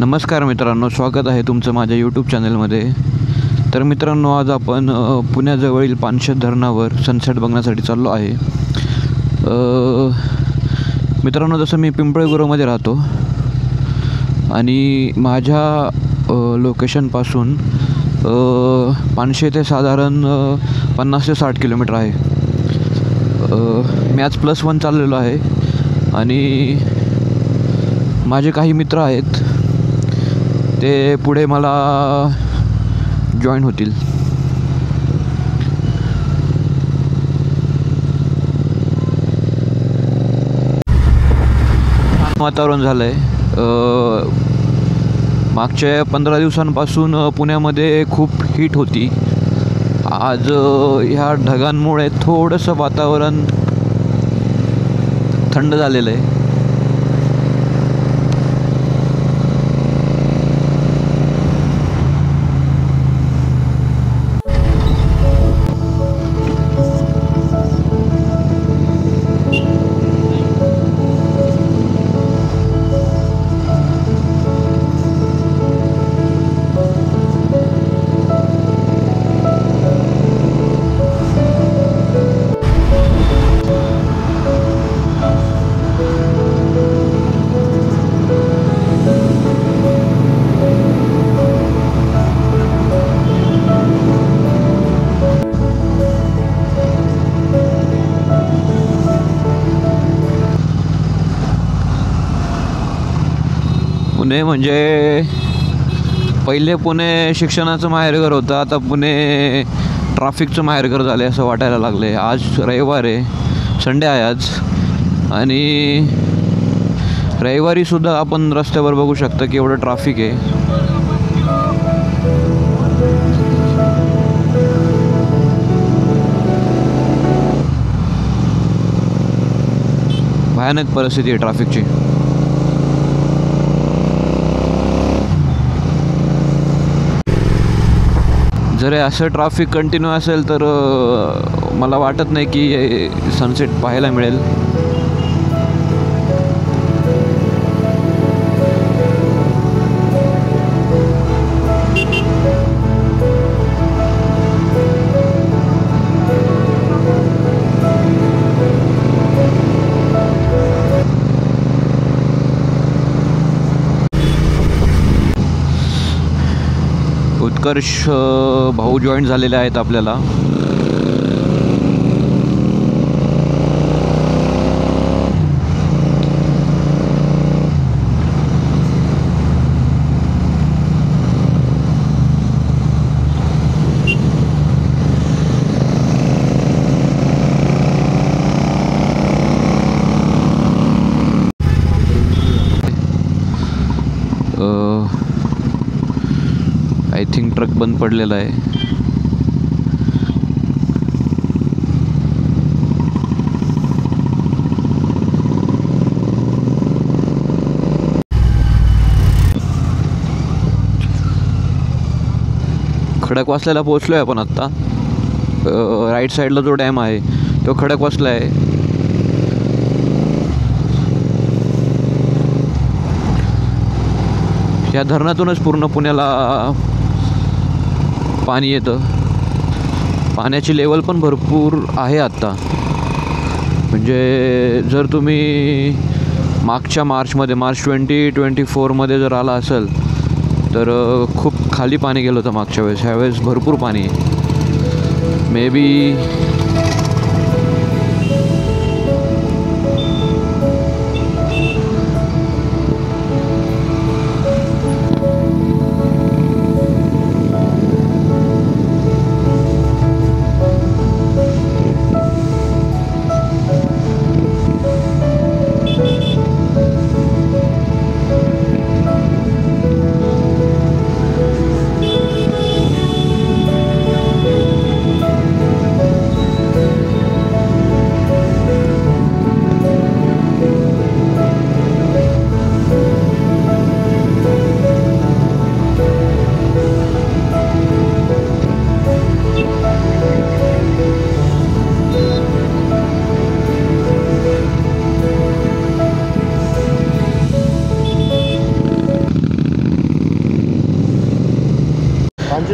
नमस्कार मित्रांनो, स्वागत आहे तुमचं माझ्या यूट्यूब चॅनलमध्ये. तर मित्रांनो, आज आपण पुण्याजवळील पानशेत धरणावर सनसेट बघण्यासाठी चाललो आहे. मित्रांनो, जसं मी पिंपळगुरवमध्ये राहतो आणि माझ्या लोकेशनपासून पानशेत ते साधारण 50 ते 60 किलोमीटर आहे. मी आज +1 चाललेलो आहे आणि माझे काही मित्र आहेत, ते पुढे मला जॉईन होतील. वातावरण झालं आहे. मागच्या 15 दिवसांपासून पुण्यामध्ये खूप हीट होती. आज ह्या ढगांमुळे थोडंसं वातावरण थंड झालेलं आहे. पुणे म्हणजे पहिले पुणे शिक्षणाचं माहेरघर होतं, आता पुणे ट्रॅफिकचं माहेरघर झालं आहे असं वाटायला लागलं आहे. आज रविवार आहे, संडे आहे आज, आणि रविवारीसुद्धा आपण रस्त्यावर बघू शकता की एवढं ट्रॅफिक आहे. भयानक परिस्थिती आहे ट्रॅफिकची. जर असं ट्रॅफिक कंटिन्यू असेल तर मला वाटत नाही की सनसेट पाहायला मिळेल. उत्कर्ष भाऊ जॉईन झालेले आहेत आपल्याला. आय थिंक ट्रक बंद पडलेला आहे. खडकवासल्याला पोहोचलो आहे आपण आत्ता. राईट साईडला जो डॅम आहे तो खडकवासला आहे. या धरणातूनच पूर्ण पुण्याला पाणी येतं. पाण्याची लेवल पण भरपूर आहे आत्ता. म्हणजे जर तुम्ही मागच्या मार्च 2024मध्ये जर आला असेल तर खूप खाली पाणी गेलं होतं मागच्या वेळेस. ह्यावेळेस भरपूर पाणी आहे. मे बी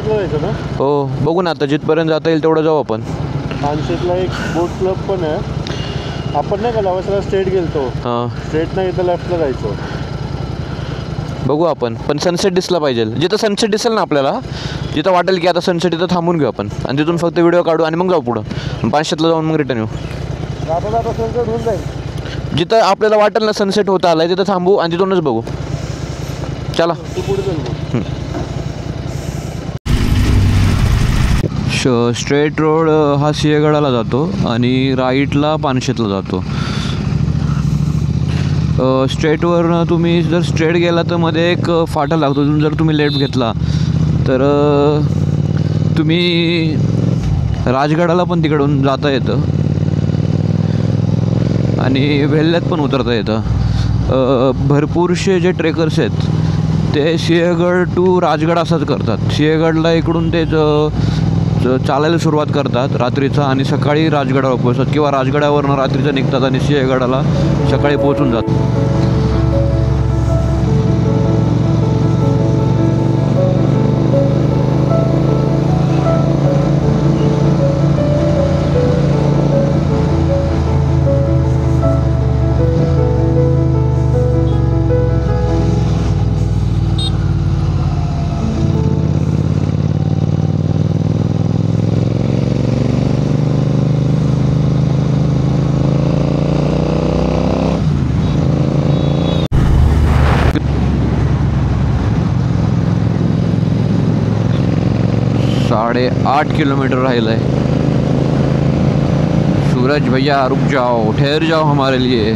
पानशेतला जायचं ना? हो बघू ना, आता जिथपर्यंत जाता येईल तेवढं जाऊ आपण. पानशेतला एक बोट क्लब पण आहे. आपण नाही का लवासाला स्ट्रेट गेलतो, हां स्ट्रेट नाही इथं लेफ्टला जायचं. बघू आपण, पण सनसेट दिसला पाहिजे. जिथं सनसेट दिसेल ना आपल्याला, जिथं वाटेल की आता सनसेट इथं थांबून घेऊ आपण, आणि तिथून फक्त व्हिडिओ काढू आणि मग जाऊ पुढं. 500ला जाऊन मग रिटर्न येऊ. जाता जाता सनसेट होऊन जाईल. जिथं आपल्याला वाटेल ना सनसेट होत आलाय तिथं थांबू आणि तिथूनच बघू. चला तू पुढे चल मग. स्ट्रेट रोड हा सिंहगडाला जातो आणि राईटला पानशेतला जातो. स्ट्रेटवरनं तुम्ही जर स्ट्रेट गेला तर मध्ये एक फाटा लागतो. तिथून जर तुम्ही लेफ्ट घेतला तर तुम्ही राजगडाला पण तिकडून जाता येतं आणि वेल्ह्यात पण उतरता येतं. भरपूरसे जे ट्रेकर्स आहेत ते सिंहगड टू राजगड असंच करतात. सिंहगडला इकडून ते चालायला सुरुवात करतात रात्रीचा आणि सकाळी राजगडावर पोहोचतात, किंवा राजगडावरनं रात्रीचं निघतात आणि सिंहगडाला सकाळी पोहोचून जातात. साढ़े 8 किलोमीटर राहिल है. सूरज भैया रुक जाओ, ठहर जाओ हमारे लिए.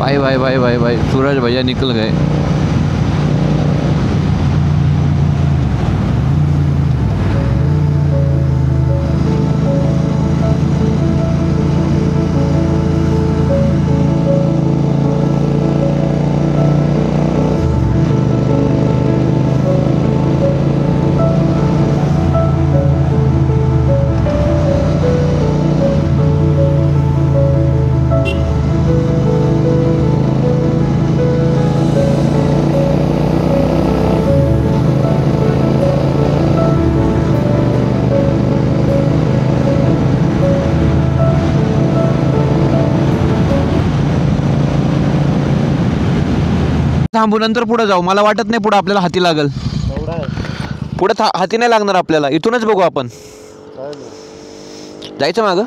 भाई भाई भाई भाई भाई सूरज भैया निकल गए. थांबू, नंतर पुढे जाऊ. मला वाटत नाही पुढे आपल्याला हाती लागल. पुढे हाती नाही लागणार आपल्याला. इथूनच बघू आपण. जायचं मागं.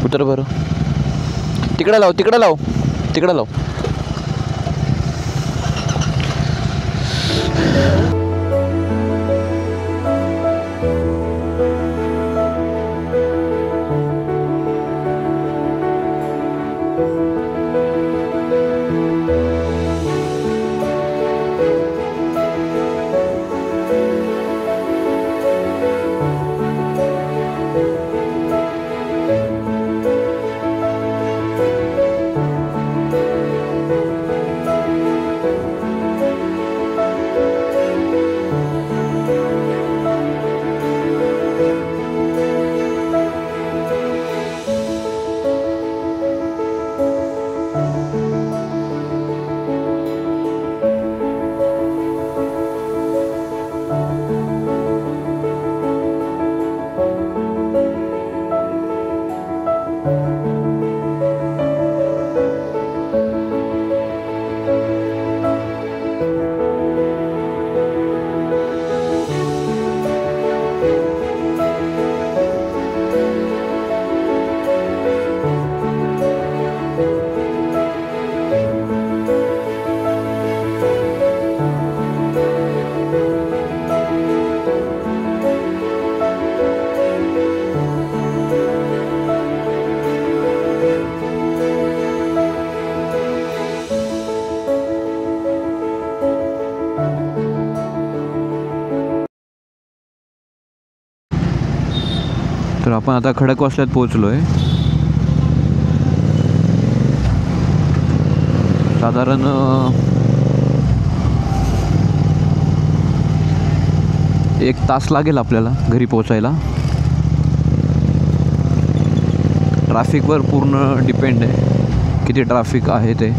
उतर बरं. तिकडे लाव, तिकडे लाव, तिकडे लाव. तर आपण आता खडकवासल्यात पोहोचलो आहे. साधारण एक तास लागेल आपल्याला घरी पोचायला. ट्रॅफिकवर पूर्ण डिपेंड आहे किती ट्रॅफिक आहे ते.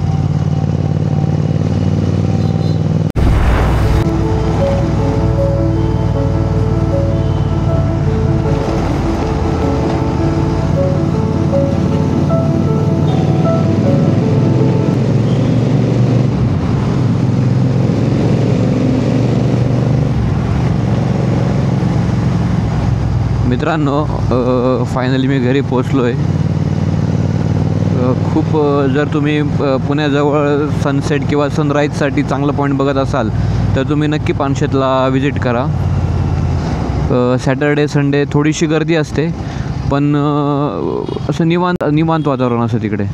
मित्रांनो, फायनली मी घरी पोचलो आहे. खूप जर तुम्ही पुण्याजवळ सनसेट किंवा सनराईजसाठी चांगलं पॉईंट बघत असाल तर तुम्ही नक्की पानशेतला विजिट करा. सॅटर्डे संडे थोडीशी गर्दी असते, पण असं निवांत वातावरण असतं तिकडे.